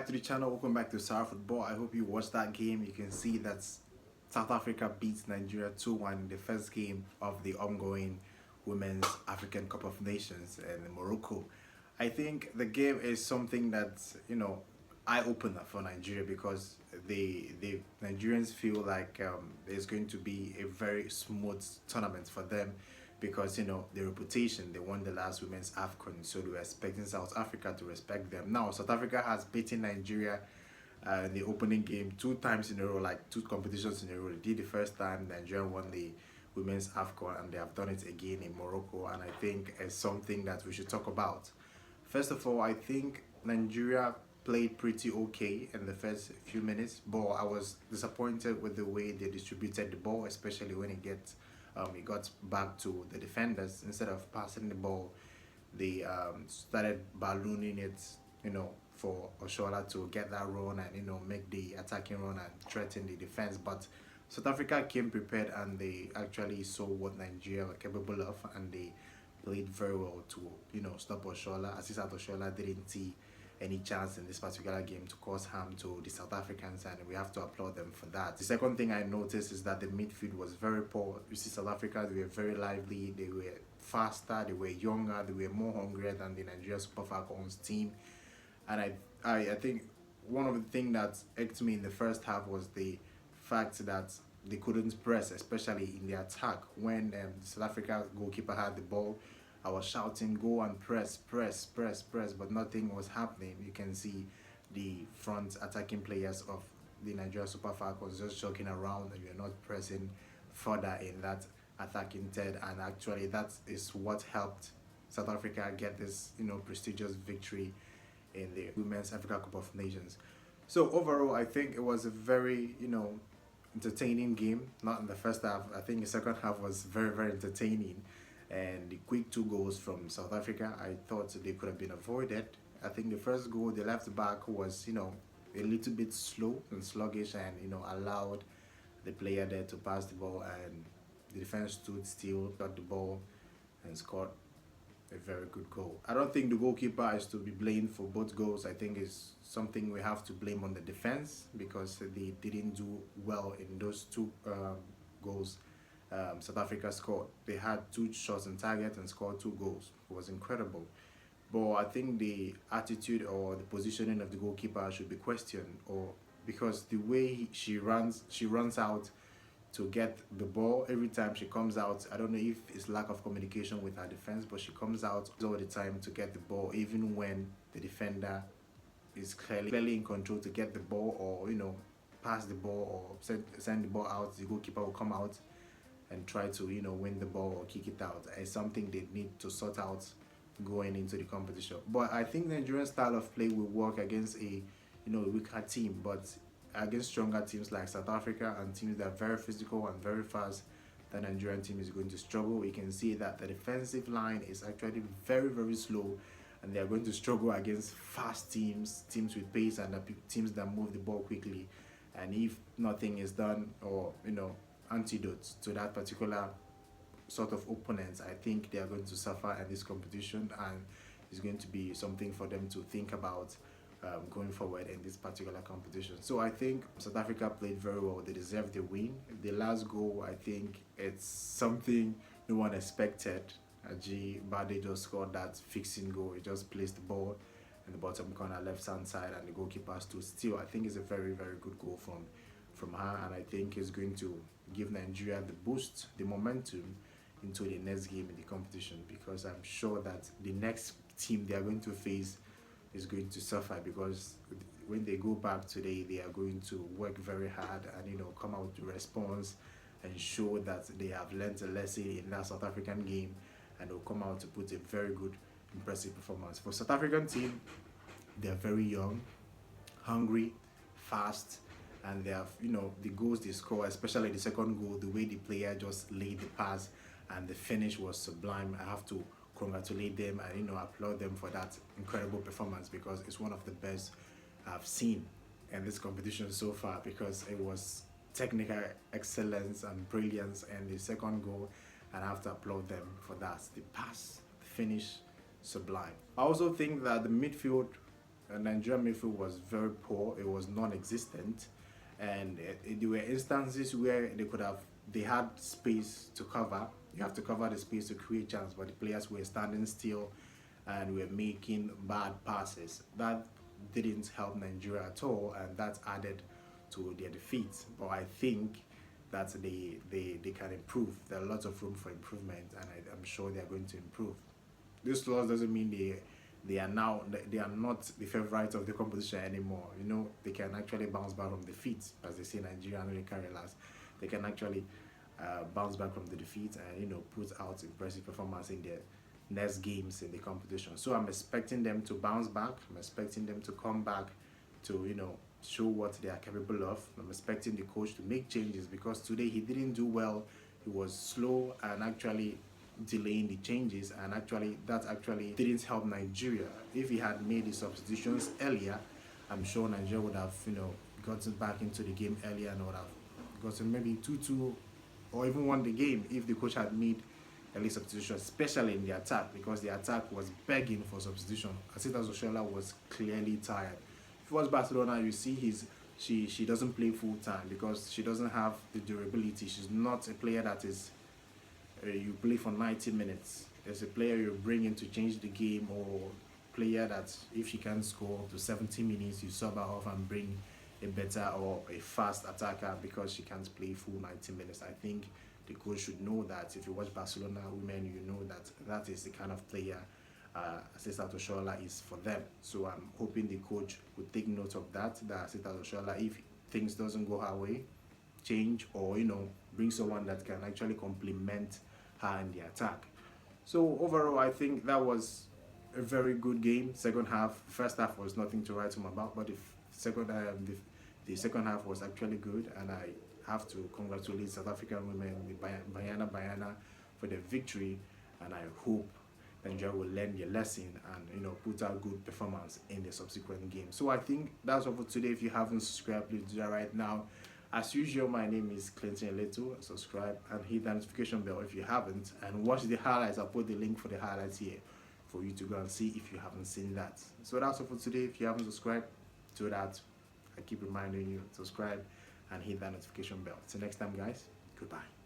back to the channel. Welcome back to Star Football. I hope you watched that game. You can see that South Africa beats Nigeria 2-1 in the first game of the ongoing Women's African Cup of Nations in Morocco. I think the game is something that's, eye-opener for Nigeria because the Nigerians feel like it's going to be a very smooth tournament for them because the reputation, they won the last women's Afcon, so they were expecting South Africa to respect them. Now South Africa has beaten Nigeria in the opening game 2 times in a row, like 2 competitions in a row. They did the first time, Nigeria won the women's Afcon, and they have done it again in Morocco, and I think it's something that we should talk about. First of all, I think Nigeria played pretty okay in the first few minutes, but I was disappointed with the way they distributed the ball, especially when it got back to the defenders. Instead of passing the ball, they started ballooning it, for Oshola to get that run and make the attacking run and threaten the defense. But South Africa came prepared and they actually saw what Nigeria were capable of, and they played very well to stop Oshola. Assistant Oshola didn't see any chance in this particular game to cause harm to the South Africans, and we have to applaud them for that. The second thing I noticed is that the midfield was very poor. You see, South Africa, they were very lively, they were faster, they were younger, they were more hungrier than the Nigeria Super Falcons team. And I think one of the things that irked me in the first half was the fact that they couldn't press, especially in the attack. When the South Africa goalkeeper had the ball, I was shouting, go and press, press, press, press, but nothing was happening. You can see the front attacking players of the Nigeria Super Falcons just joking around, and you're not pressing further in that attacking third, and actually that is what helped South Africa get this, prestigious victory in the Women's Africa Cup of Nations. So overall, I think it was a very, entertaining game. Not in the first half. I think the second half was very, very entertaining. And the quick 2 goals from South Africa, I thought they could have been avoided. I think the first goal, the left back was, a little bit slow and sluggish, and, allowed the player there to pass the ball, and the defense stood still, got the ball, and scored a very good goal. I don't think the goalkeeper is to be blamed for both goals. I think it's something we have to blame on the defense because they didn't do well in those 2 goals. South Africa scored. They had 2 shots on target and scored 2 goals. It was incredible. But I think the attitude or the positioning of the goalkeeper should be questioned, or because the way she runs out to get the ball every time she comes out. I don't know if it's lack of communication with her defense, but she comes out all the time to get the ball, even when the defender is clearly in control to get the ball, or pass the ball, or send the ball out. The goalkeeper will come out and try to win the ball or kick it out. It's something they need to sort out going into the competition. But I think the Nigerian style of play will work against a weaker team, but against stronger teams like South Africa and teams that are very physical and very fast, the Nigerian team is going to struggle. We can see that the defensive line is actually very, very slow, and they are going to struggle against fast teams with pace, and teams that move the ball quickly. And if nothing is done, or antidotes to that particular sort of opponents, I think they are going to suffer in this competition, and it's going to be something for them to think about going forward in this particular competition. So I think South Africa played very well. They deserved the win. The last goal, I think it's something no one expected. Aji Bade just scored that fixing goal. He just placed the ball in the bottom corner, left hand side, and the goalkeeper stood still. I think it's a very, very good goal from her, and I think it's going to give Nigeria the boost, the momentum into the next game in the competition, because I'm sure that the next team they are going to face is going to suffer, because when they go back today, they are going to work very hard and come out with a response and show that they have learned a lesson in that South African game, and they'll come out to put a very good, impressive performance. For South African team, they are very young, hungry, fast, and they have the goals they score, especially the second goal, the way the player just laid the pass and the finish was sublime. I have to congratulate them and applaud them for that incredible performance, because it's one of the best I've seen in this competition so far, because it was technical excellence and brilliance in the second goal, and I have to applaud them for that. The pass, the finish, sublime. I also think that the midfield Nigerian midfield was very poor. It was non-existent, and there were instances where they had space to cover. You have to cover the space to create chance, but the players were standing still and were making bad passes. That didn't help Nigeria at all, and that added to their defeat. But I think that they can improve. There are lots of room for improvement, and I'm sure they are going to improve. This loss doesn't mean they are not the favorites of the competition anymore. You know, they can actually bounce back from defeat, as they say in Nigeria, and they carry last. They can actually bounce back from the defeat and put out impressive performance in their next games in the competition. So I'm expecting them to bounce back. I'm expecting them to come back to show what they are capable of. I'm expecting the coach to make changes, because today he didn't do well. He was slow and actually delaying the changes, and that actually didn't help Nigeria. If he had made the substitutions earlier, I'm sure Nigeria would have gotten back into the game earlier and would have gotten maybe 2-2 or even won the game if the coach had made early substitution, especially in the attack, because the attack was begging for substitution. Asita Oshoala was clearly tired. If you watch Barcelona, you see she doesn't play full time because she doesn't have the durability. She's not a player that is you play for 90 minutes. There's a player you bring in to change the game, or player that if she can score to 70 minutes, you sub her off and bring a better or a fast attacker because she can't play full 90 minutes. I think the coach should know that. If you watch Barcelona women, you know that is the kind of player Asita Oshoala is for them. So I'm hoping the coach would take note of that Asita Oshoala, if things doesn't go her way, change, or bring someone that can actually complement her in the attack. So overall, I think that was a very good game. Second half, first half was nothing to write home about, but the second half was actually good, and I have to congratulate South African women, the Bayana, for the victory, and I hope Nigeria will learn their lesson and put out good performance in the subsequent game. So I think that's all for today. If you haven't subscribed, please do that right now. As usual, my name is Clinton Eleto. Subscribe and hit the notification bell if you haven't, and watch the highlights. I'll put the link for the highlights here for you to go and see if you haven't seen that. So that's all for today. If you haven't subscribed, do that. I keep reminding you, subscribe and hit that notification bell. Till next time, guys, goodbye.